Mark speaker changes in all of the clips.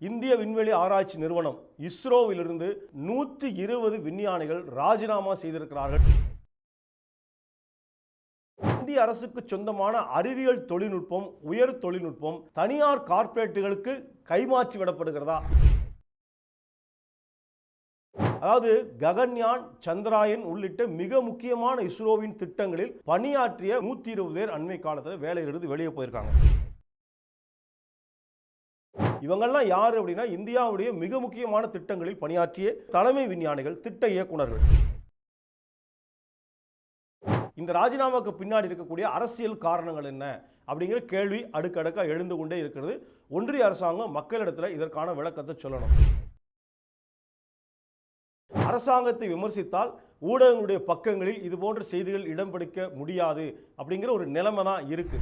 Speaker 1: இந்திய விண்வெளி ஆராய்ச்சி நிறுவனம் இஸ்ரோவிலிருந்து 120 விஞ்ஞானிகள் ராஜினாமா செய்திருக்கிறார்கள். இந்திய அரசுக்கு சொந்தமான அறிவியல் தொழில்நுட்பம், உயர் தொழில்நுட்பம் தனியார் கார்ப்பரேட்டுகளுக்கு கைமாற்றி விடப்படுகிறதா? அதாவது ககன்யான், சந்திராயன் உள்ளிட்ட மிக முக்கியமான இஸ்ரோவின் திட்டங்களில் பணியாற்றிய 120 பேர் அண்மை காலத்தில் வேலையிலிருந்து வெளியே போயிருக்காங்க. இவங்கெல்லாம் யாரு அப்படின்னா, இந்தியாவுடைய மிக முக்கியமான திட்டங்களில் பணியாற்றிய தலைமை விஞ்ஞானிகள், திட்ட இயக்குநர்கள். இந்த ராஜினாமாவுக்கு பின்னாடி இருக்கக்கூடிய அரசியல் காரணங்கள் என்ன அப்படிங்கிற கேள்வி அடுக்கடுக்கா எழுந்து கொண்டே இருக்கிறது. ஒன்றிய அரசாங்கம் மக்களிடத்தில் இதற்கான விளக்கத்தை சொல்லணும். அரசாங்கத்தை விமர்சித்தால் ஊடகங்களுடைய பக்கங்களில் இது போன்ற செய்திகள் இடம் பிடிக்க முடியாது அப்படிங்கிற ஒரு நிலைமை தான் இருக்கு.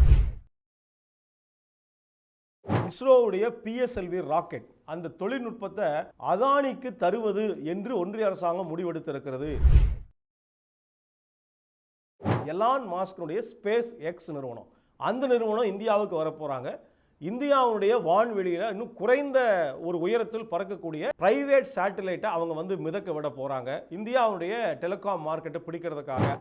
Speaker 1: இஸ்ரோவுடைய PSLV ராக்கெட் அந்த தொழில்நுட்பத்தை அதானிக்கு தருவது என்று ஒன்றிய அரசாங்கம் முடிவெடுத்திருக்கிறது. எலான் மாஸ்கனுடைய ஸ்பேஸ் எக்ஸ் நிறுவனம், அந்த நிறுவனம் இந்தியாவுக்கு வரப்போறாங்க. இந்தியாவுடைய வான்வெளியில் இன்னும் குறைந்த ஒரு உயரத்தில் பறக்கக்கூடிய பிரைவேட் சேட்டலைட்டை அவங்க மிதக்க விட போறாங்க. இந்தியாவுடைய டெலிகாம் மார்க்கெட்டை பிடிக்கிறதுக்காக.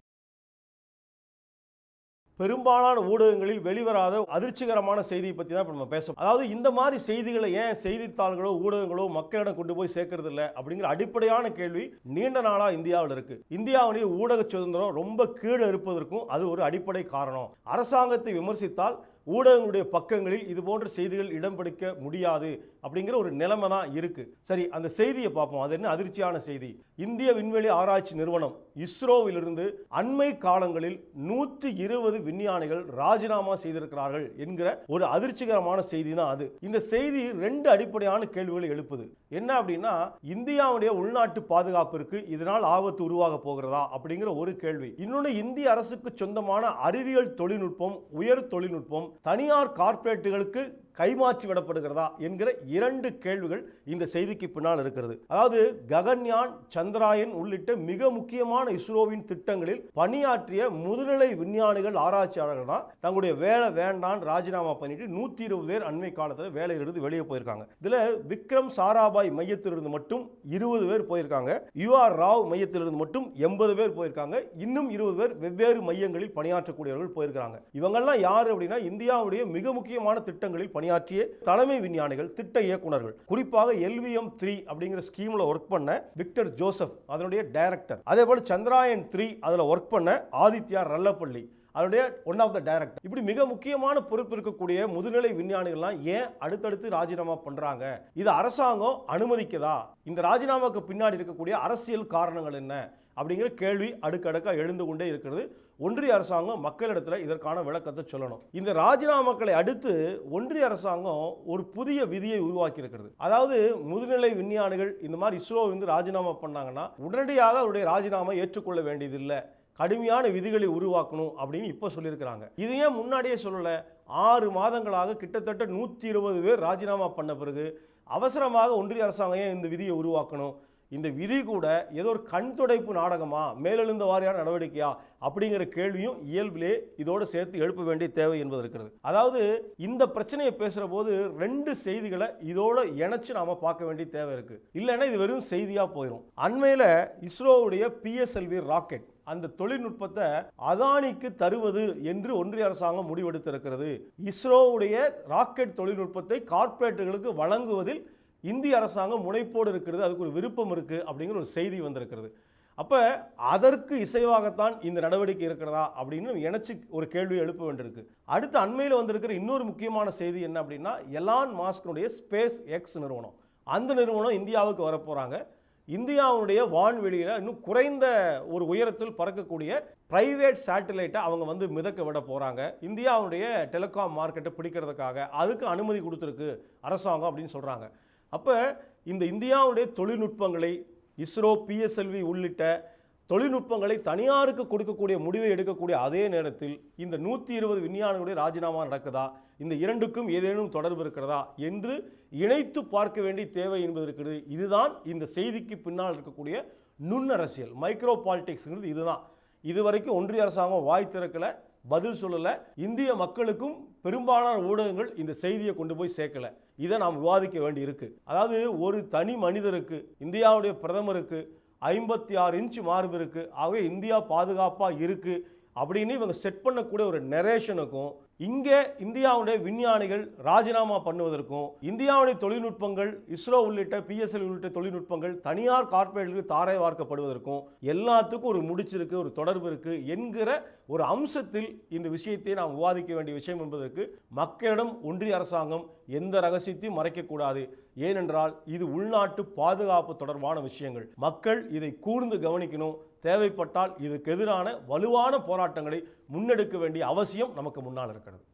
Speaker 1: பெரும்பாலான ஊடகங்களில் வெளிவராத அதிர்ச்சிகரமான செய்தியை பற்றி தான் இப்போ நம்ம பேசணும். அதாவது இந்த மாதிரி செய்திகளை ஏன் செய்தித்தாள்களோ ஊடகங்களோ மக்களிடம் கொண்டு போய் சேர்க்கறது இல்லை அப்படிங்கிற அடிப்படையான கேள்வி நீண்ட நாளாக இந்தியாவில் இருக்கு. இந்தியாவுடைய ஊடக சுதந்திரம் ரொம்ப கீழே இருப்பதற்கும் அது ஒரு அடிப்படை காரணம். அரசாங்கத்தை விமர்சித்தால் ஊடகங்களுடைய பக்கங்களில் இது போன்ற செய்திகள் இடம் பிடிக்க முடியாது அப்படிங்கிற ஒரு நிலைமை தான் இருக்கு. சரி, அந்த செய்தியை பார்ப்போம். அது என்ன அதிர்ச்சியான செய்தி? இந்திய விண்வெளி ஆராய்ச்சி நிறுவனம் இஸ்ரோவிலிருந்து அண்மை காலங்களில் 120 விஞ்ஞானிகள் ராஜினாமா செய்திருக்கிறார்கள் என்கிற ஒரு அதிர்ச்சிகரமான செய்தி தான் அது. இந்த செய்தி ரெண்டு அடிப்படையான கேள்விகளை எழுப்புது. என்ன அப்படின்னா, இந்தியாவுடைய உள்நாட்டு பாதுகாப்பிற்கு இதனால் ஆபத்து உருவாக போகிறதா அப்படிங்கிற ஒரு கேள்வி. இன்னொன்று, இந்திய அரசுக்கு சொந்தமான அறிவியல் தொழில்நுட்பம், உயர் தொழில்நுட்பம் தனியார் கார்ப்பரேட்டுகளுக்கு கைமாற்றி விடப்படுகிறதா என்கிற இரண்டு கேள்விகள் இந்த செய்திக்கு பின்னால் இருக்கிறது. அதாவது ககன்யான், சந்திராயன் உள்ளிட்ட மிக முக்கியமான இஸ்ரோவின் திட்டங்களில் பணியாற்றிய முதுநிலை விஞ்ஞானிகள், ஆராய்ச்சியாளர்கள் தான் தங்களுடைய வேலை வேண்டாம் ராஜினாமா பண்ணிட்டு 120 பேர் அண்மை காலத்தில் வேலையிலிருந்து வெளியே போயிருக்காங்க. இதுல விக்ரம் சாராபாய் மையத்திலிருந்து மட்டும் 20 பேர் போயிருக்காங்க. UR ராவ் மையத்திலிருந்து மட்டும் 80 பேர் போயிருக்காங்க. இன்னும் 20 பேர் வெவ்வேறு மையங்களில் பணியாற்றக்கூடியவர்கள் போயிருக்காங்க. இவங்கெல்லாம் யாரு அப்படின்னா, இந்தியாவுடைய மிக முக்கியமான திட்டங்களில் பணியாற்றிய தலைமை விஞ்ஞானிகள், திட்ட இயக்குநர்கள். குறிப்பாக LVM-3 அப்படிங்கிற ஸ்கீம்ல ஒர்க் பண்ண விக்டர் ஜோசப், அதனுடைய டைரக்டர். அதே போல சந்திராயன் 3 அதுல ஒர்க் பண்ண ஆதித்யா ரல்லப்பள்ளி, அதனுடைய ஒன் ஆஃப் த டைரக்டர். இப்படி மிக முக்கியமான பொறுப்பு இருக்கக்கூடிய முதுநிலை விஞ்ஞானிகள்லாம் ஏன் அடுத்தடுத்து ராஜினாமா பண்றாங்க? இது அரசாங்கம் அனுமதிக்கதா? இந்த ராஜினாமாவுக்கு பின்னாடி இருக்கக்கூடிய அரசியல் காரணங்கள் என்ன அப்படிங்கிற கேள்வி அடுக்கடுக்கா எழுந்து கொண்டே இருக்கிறது. ஒன்றிய அரசாங்கம் மக்களிடத்தில் இதற்கான விளக்கத்தை சொல்லணும். இந்த ராஜினாமாக்களை அடுத்து ஒன்றிய அரசாங்கம் ஒரு புதிய விதியை உருவாக்கி இருக்கிறது. அதாவது முதுநிலை விஞ்ஞானிகள் இந்த மாதிரி இஸ்ரோ ராஜினாமா பண்ணாங்கன்னா உடனடியாக அவருடைய ராஜினாமா ஏற்றுக்கொள்ள வேண்டியதில்லை, கடுமையான விதிகளை உருவாக்கணும் அப்படின்னு இப்போ சொல்லியிருக்கிறாங்க. இது ஏன் முன்னாடியே சொல்லலை? 6 மாதங்களாக கிட்டத்தட்ட 120 பேர் ராஜினாமா பண்ண பிறகு அவசரமாக ஒன்றிய அரசாங்கம் ஏன் இந்த விதியை உருவாக்கணும்? இந்த விதி கூட ஏதோ ஒரு கண் துடைப்பு நாடகமா, மேலெழுந்த வாரியான நடவடிக்கையா அப்படிங்கிற கேள்வியும் இயல்பிலே இதோடு சேர்த்து எழுப்ப வேண்டிய தேவை என்பது இருக்கிறது. அதாவது இந்த பிரச்சனையை பேசுகிற போது ரெண்டு செய்திகளை இதோட இணைச்சு நாம பார்க்க வேண்டிய தேவை இருக்கு. இல்லைன்னா இது வெறும் செய்தியா போயிடும். அண்மையில் இஸ்ரோவுடைய PSLV ராக்கெட் அந்த தொழில்நுட்பத்தை அதானிக்கு தருவது என்று ஒன்றிய அரசாங்கம் முடிவெடுத்திருக்கிறது. இஸ்ரோவுடைய ராக்கெட் தொழில்நுட்பத்தை கார்ப்பரேட்டுகளுக்கு வழங்குவதில் இந்திய அரசாங்கம் முனைப்போடு இருக்கிறது, அதுக்கு ஒரு விருப்பம் இருக்கு அப்படிங்கிற ஒரு செய்தி வந்திருக்கிறது. அப்போ அதற்கு இசைவாகத்தான் இந்த நடவடிக்கை இருக்கிறதா அப்படின்னு இணைச்சு ஒரு கேள்வி எழுப்ப வேண்டியிருக்கு. அடுத்து அண்மையில் வந்திருக்கிற இன்னொரு முக்கியமான செய்தி என்ன அப்படின்னா, எலான் மாஸ்கனுடைய ஸ்பேஸ் எக்ஸ் நிறுவனம், அந்த நிறுவனம் இந்தியாவுக்கு வரப்போறாங்க. இந்தியாவுடைய வான்வெளியில் இன்னும் குறைந்த ஒரு உயரத்தில் பறக்கக்கூடிய பிரைவேட் சேட்டலைட்டை அவங்க மிதக்க விட போறாங்க. இந்தியாவுடைய டெலிகாம் மார்க்கெட்டை பிடிக்கிறதுக்காக அதுக்கு அனுமதி கொடுத்துருக்கு அரசாங்கம் அப்படின்னு சொல்றாங்க. அப்போ இந்த இந்தியாவுடைய தொழில்நுட்பங்களை, இஸ்ரோ, PSLV உள்ளிட்ட தொழில்நுட்பங்களை தனியாருக்கு கொடுக்கக்கூடிய முடிவை எடுக்கக்கூடிய அதே நேரத்தில் இந்த 120 விஞ்ஞானிகளுடைய ராஜினாமா நடக்குதா, இந்த இரண்டுக்கும் ஏதேனும் தொடர்பு இருக்கிறதா என்று இணைத்து பார்க்க வேண்டிய தேவை என்பது இருக்கிறது. இதுதான் இந்த செய்திக்கு பின்னால் இருக்கக்கூடிய நுண்ணரசியல், மைக்ரோ பாலிடிக்ஸ்ங்கிறது இதுதான். இதுவரைக்கும் ஒன்றிய அரசாங்கம் வாய் திறக்கல, பதில் சொல்லலை. இந்திய மக்களுக்கும் பெரும்பாலான ஊடகங்கள் இந்த செய்தியை கொண்டு போய் சேர்க்கல. இதை நாம் விவாதிக்க வேண்டி இருக்கு. அதாவது ஒரு தனி மனிதருக்கு, இந்தியாவுடைய பிரதமருக்கு 56 இன்ச் மார்பு இருக்கு, ஆகவே இந்தியா பாதுகாப்பா இருக்கு அப்படின்னு இவங்க செட் பண்ணக்கூடிய ஒரு நெரேஷனுக்கும், இங்கே இந்தியாவுடைய விஞ்ஞானிகள் ராஜினாமா பண்ணுவதற்கும், இந்தியாவுடைய தொழில்நுட்பங்கள் இஸ்ரோ உள்ளிட்ட பிஎஸ்எல் உள்ளிட்ட தொழில்நுட்பங்கள் தனியார் கார்ப்பரேட்டுக்கு தாரை வார்க்கப்படுவதற்கும் எல்லாத்துக்கும் ஒரு முடிச்சிருக்கு, ஒரு தொடர்பு இருக்கு என்கிற ஒரு அம்சத்தில் இந்த விஷயத்தை நாம் விவாதிக்க வேண்டிய விஷயம் என்பதற்கு மக்களிடம் ஒன்றிய அரசாங்கம் எந்த ரகசியத்தையும் மறைக்கக்கூடாது. ஏனென்றால் இது உள்நாட்டு பாதுகாப்பு தொடர்பான விஷயங்கள். மக்கள் இதை கூர்ந்து கவனிக்கணும். தேவைப்பட்டால் இதுக்கு எதிரான வலுவான போராட்டங்களை முன்னெடுக்க வேண்டிய அவசியம் நமக்கு முன்னால் இருக்கிறது.